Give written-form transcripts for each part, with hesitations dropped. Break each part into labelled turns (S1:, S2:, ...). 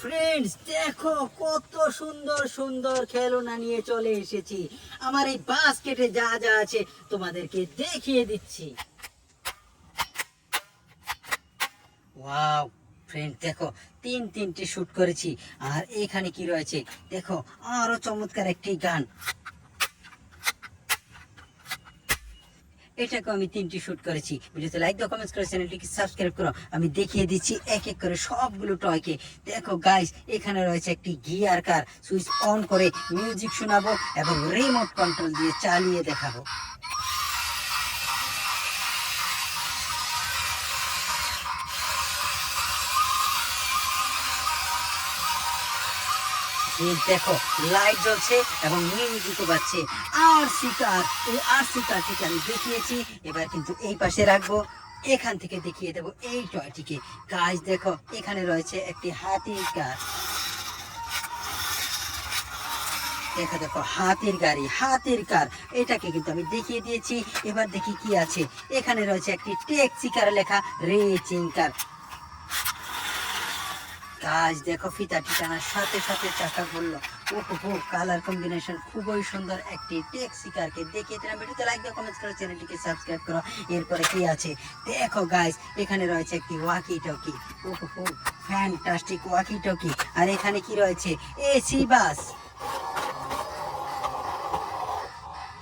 S1: Friends, দেখো কত সুন্দর সুন্দর খেলনা নিয়ে চলে এসেছি। আমার এই বাস্কেটে যা যা আছে তোমাদেরকে দেখিয়ে দিচ্ছি। ওয়াও ফ্রেন্ড, দেখো তিনটি শুট করেছি। আর এখানে কি রয়েছে দেখো, আরো চমৎকার একটি গান। এটাকে আমি তিনটি শুট করেছি। ভিডিওতে লাইক দাও, কমেন্টস করো, চ্যানেলটিকে সাবস্ক্রাইব করো। আমি দেখিয়ে দিচ্ছি এক এক করে সবগুলো টয়কে। দেখো গাইস, এখানে রয়েছে একটি গিয়ার কার। সুইচ অন করে মিউজিক শোনাবো এবং রিমোট কন্ট্রোল দিয়ে চালিয়ে দেখাবো। দেখো লাইট জ্বলছে এবং মিউজিকও বাজছে। আরসি কার, এই আরসি কারটিকে আমি দেখিয়েছি। এবার কিন্তু এই পাশে রাখবো। এখান থেকে দেখিয়ে দেবো এই টয়টিকে। গাইস দেখো, এখানে রয়েছে একটি হাতির কার। দেখো দেখো, হাতির গাড়ি, হাতির কার, এটাকে কিন্তু আমি দেখিয়ে দিয়েছি। এবার দেখি কি আছে। এখানে রয়েছে একটি ট্যাক্সি কার লেখা, রেসিং কার। গাছ দেখো, ফিতাটি টানার সাথে সাথে চাকা ঘুরলো। ওহো, কালার কম্বিনেশন খুবই সুন্দর একটি ট্যাক্সি কারকে দেখিয়ে দিলাম। ভিডিওতে লাইক দাও, কমেন্টস করো, চ্যানেলটিকে সাবস্ক্রাইব করো। এরপরে কি আছে দেখো গাইস, এখানে রয়েছে একটি ওয়াকি টকি। ওহো, ফ্যান্টাস্টিক ওয়াকি টকি। আর এখানে কি রয়েছে, এসি বাস।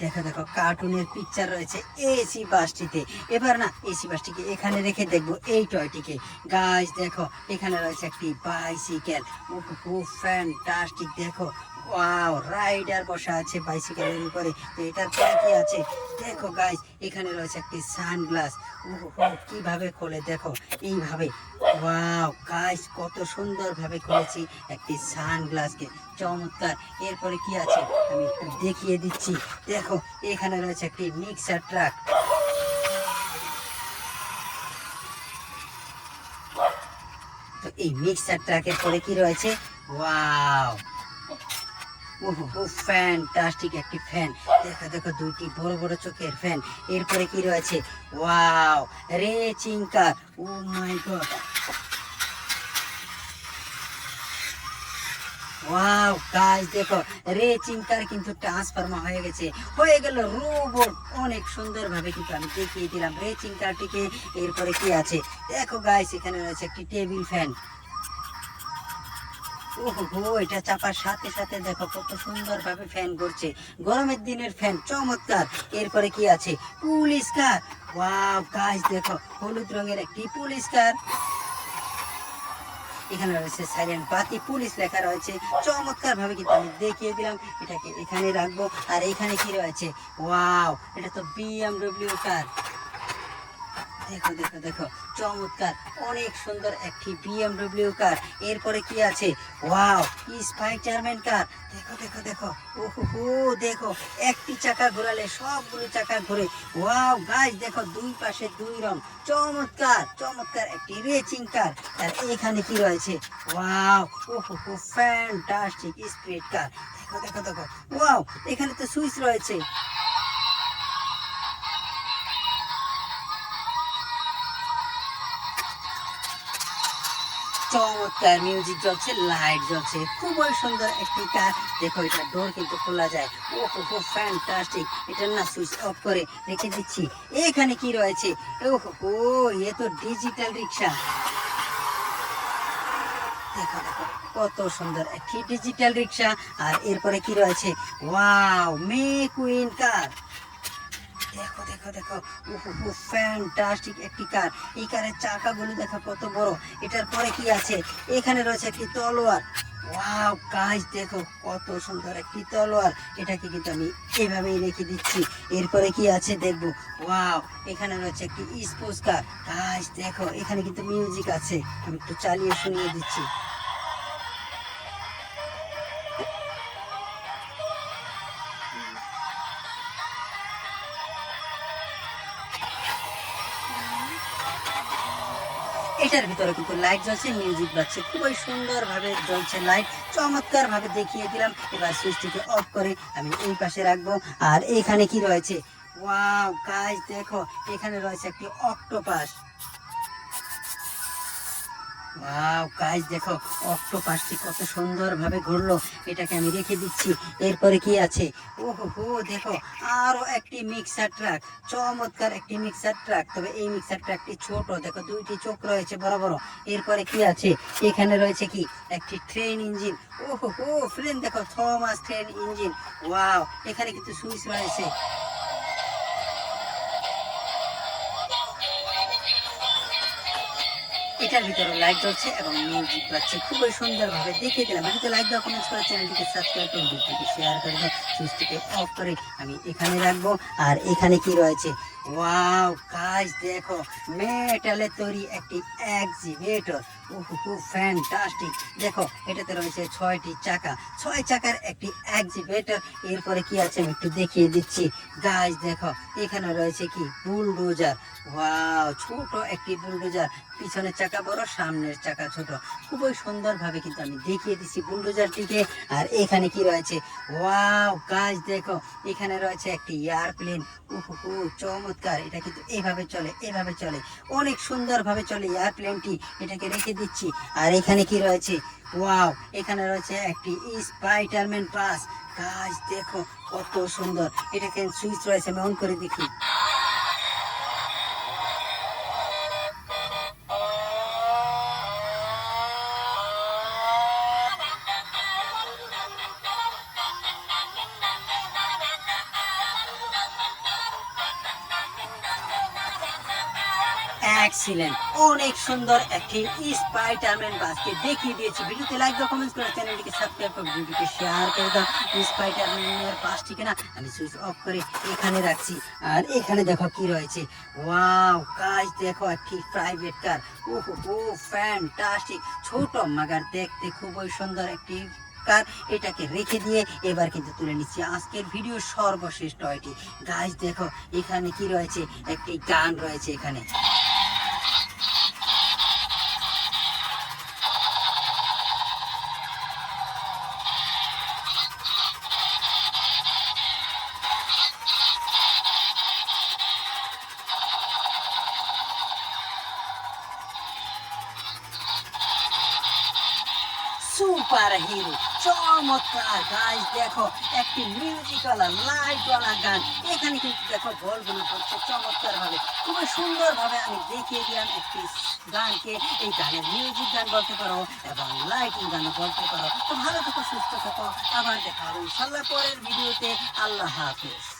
S1: দেখো দেখো, কার্টুনের পিকচার রয়েছে এসি বাসটিতে। এবার না, এসি বাসটিকে এখানে রেখে দেখবো এই টয়টিকে। গাইস দেখো, এখানে রয়েছে একটি বাইসাইকেল। ওহো, ফ্যান্টাস্টিক। দেখো ওয়াও, রাইডার বসা আছে বাইসাইকেলের উপরে। তো এটার পরে কি আছে দেখো গাইস, এখানে রয়েছে একটি সানগ্লাস। ওহো, কিভাবে খোলে দেখো, এইভাবে। ওয়াও গাইস, কত সুন্দর ভাবে খুলেছি একটি সানগ্লাসকে, চমৎকার। এরপরে কি আছে আমি একটু দেখিয়ে দিচ্ছি। দেখো, এখানে রয়েছে একটি মিক্সার ট্রাক। তো এই মিক্সার ট্রাকের পরে কি রয়েছে, ওয়াও, ওহো, ফ্যান্টাস্টিক একটি ফ্যান। দেখো দেখো, দুইটি বড় বড় চোখের ফ্যান। এরপরে কি রয়েছে, ওয়াও, রেসিং কার। ও মাই গড, ওয়াও গাইস দেখো, রেসিং কার কিন্তু ট্রান্সফরমার হয়ে গেল রোবট। অনেক সুন্দর ভাবে কিন্তু আমি দেখিয়ে দিলাম রেসিং কারটিকে। এরপরে কি আছে দেখো গাইস, এখানে রয়েছে একটি টেবিল ফ্যান। ওহো, এটা চাপার সাথে সাথে দেখো কত সুন্দর ভাবে ফ্যান ঘুরছে। গরমের দিনের ফ্যান, চমৎকার। এরপরে কি আছে, পুলিশ কার। ওয়াও গাইস দেখো, হলুদ রঙের একটি পুলিশ কার। এখানে রয়েছে সাইলেন্ট বাতি, পুলিশ লেখা রয়েছে। চমৎকার ভাবে কিন্তু আমি দেখিয়ে দিলাম। এটাকে এখানে রাখবো। আর এখানে কি রয়েছে, ওয়াও, এটা তো বিএমডব্লিউ কার। দেখো দেখো দেখো, চমৎকার, অনেক সুন্দর একটি বিএমডব্লিউ কার। এরপরে কি আছে, ওয়াও, স্পাইডারম্যান কার। দেখো দেখো দেখো, ওহো, দেখো একটি চাকা ঘোরালে সবগুলো চাকা ঘুরে। ওয়াও গাইস দেখো, দুই পাশে দুই রং, চমৎকার চমৎকার একটি রেসিং কার। আর এখানে কি রয়েছে, ওয়াও, ওহো, ফ্যান্টাস্টিক স্পিড কার। দেখো দেখো দেখো, ওয়াও, এখানে তো সুইচ রয়েছে। চমৎকার মিউজিক জ্বলছে, লাইট জ্বলছে, খুবই সুন্দর একটি কার। দেখো, এটা ডোর কিন্তু খোলা যায়। ওহো, ফ্যান্টাস্টিক। এটা না সুইচ অফ করে রেখে দিচ্ছি। এখানে কি রয়েছে, ওহো, এ তো ডিজিটাল রিক্সা। দেখো দেখো, কত সুন্দর একটি ডিজিটাল রিক্সা। আর এরপরে কি রয়েছে, ওয়াও, মে কুইন কার। দেখো দেখো দেখো, ওহো, ফ্যান্টাস্টিক একটি কার। এই কারের চাকাগুলো দেখো কত বড়। এটার পরে কি আছে, এখানে রয়েছে একটি তলোয়ার। ওয়াও গাইস দেখো, কত সুন্দর একটি তলোয়ার। এটাকে কিন্তু আমি এভাবেই রেখে দিচ্ছি। এরপরে কি আছে দেখবো, ওয়াও, এখানে রয়েছে একটি স্পোর্টস কার। গাইস দেখো, এখানে কিন্তু মিউজিক আছে, আমি একটু চালিয়ে শুনিয়ে দিচ্ছি। এটার ভিতরে কিন্তু লাইট জ্বলছে, মিউজিক বাজছে, খুবই সুন্দর ভাবে জ্বলছে লাইট, চমৎকার ভাবে দেখিয়ে দিলাম। এবার সুইচটিকে অফ করে আমি এই পাশে রাখবো। আর এখানে কি রয়েছে, ওয়াও গাইস দেখো, এখানে রয়েছে একটি অক্টোপাস। ওয়াও গাইস দেখো, অক্টোপাসটি কত সুন্দরভাবে ঘুরলো। এটাকে আমি রেখে দিচ্ছি। এরপরে কি আছে? ওহো হো, দেখো আরো একটি মিক্সার ট্রাক। চমৎকার একটি মিক্সার ট্রাক, তবে এই মিক্সার ট্রাকটি ছোট। দেখো দুইটি চোখ রয়েছে বড় বড়। এরপরে কি আছে? এখানে রয়েছে কি একটি ট্রেন ইঞ্জিন। ওহো হো ফ্রেন্ড, দেখো থমাস ট্রেন ইঞ্জিন। ওয়াও, এখানে কিন্তু সুইচ রয়েছে। এটার ভিতরে লাইট জ্বলছে এবং মিউজিক বাজছে। খুবই সুন্দরভাবে দেখিয়ে দিলাম। ভিডিওতে লাইক দাও, কমেন্টস করে চ্যানেলটিকে সাবস্ক্রাইব করে ভিডিওটিকে শেয়ার করে দাও। সুইচটিকে অফ করে আমি এখানে রাখবো। আর এখানে কি রয়েছে? ওয়াও গাইস দেখো, মেটালের তৈরি একটি এক্সিভেটর। ওহো ফ্যান্টাস্টিক। দেখো এটাতে রয়েছে 6টি চাকা, 6 চাকার একটি এক্সিভেটর। এরপরে কি আছে আমি একটু দেখিয়ে দিচ্ছি। গাইস দেখো, এখানে রয়েছে কি বুলডোজার। ওয়াও, ছোট একটি বুলডোজার। পিছনের চাকা বড়, সামনের চাকা ছোট। খুবই সুন্দরভাবে কিন্তু আমি দেখিয়ে দিচ্ছি বুলডোজারটিকে। আর এখানে কি রয়েছে? ওয়াও গাইস দেখো, এখানে রয়েছে একটি এয়ারপ্লেন। উহু চমৎকার। এটা কিন্তু এভাবে চলে, এভাবে চলে, অনেক সুন্দরভাবে চলে এয়ারপ্লেনটি। এটাকে রেখে দিচ্ছি। আর এখানে কি রয়েছে? ওয়াও, এখানে রয়েছে একটি স্পাইডারম্যান বাস। গাইস দেখো কত সুন্দর। এটাকে সুইচ রয়েছে, আমি অন করে দেখি। এক্সিলেন্ট, অনেক সুন্দর একটি স্পাইডারম্যান বাসকে দেখিয়ে দিয়েছি। ভিডিওতে লাইক দাও, কমেন্টস করে চ্যানেলটিকে সাবস্ক্রাইব করে ভিডিওকে শেয়ার করে দাও। স্পাইডারম্যানের বাসটিকে না আমি সুইচ অফ করে এখানে রাখছি। আর এখানে দেখো কি রয়েছে। ওয়াও গাইস দেখো, একটি প্রাইভেট কার। ওহো ফ্যান্টাস্টিক। ছোট মাগার দেখতে খুবই সুন্দর একটি কার। এটাকে রেখে দিয়ে এবার কিন্তু তুলে নিচ্ছি আজকের ভিডিও সর্বশেষ টয়টি। গাইস দেখো, এখানে কি রয়েছে? একটি গান রয়েছে এখানে। সুপার হিরো, চমৎকার। গাইস দেখো, একটি মিউজিক্যাল লাইটওয়ালা গান। এখানে কিন্তু দেখো বলগুলো করছে চমৎকার ভাবে। খুবই সুন্দর ভাবে আমি দেখিয়ে দিলাম একটি গানকে। এই গানের মিউজিক গান বলতে পারো এবং লাইটিং গানও বলতে পারো। তো ভালো থাকো, সুস্থ থাকো। আবার দেখা হবে ইনশাল্লাহ পরের ভিডিওতে। আল্লাহ হাফেজ।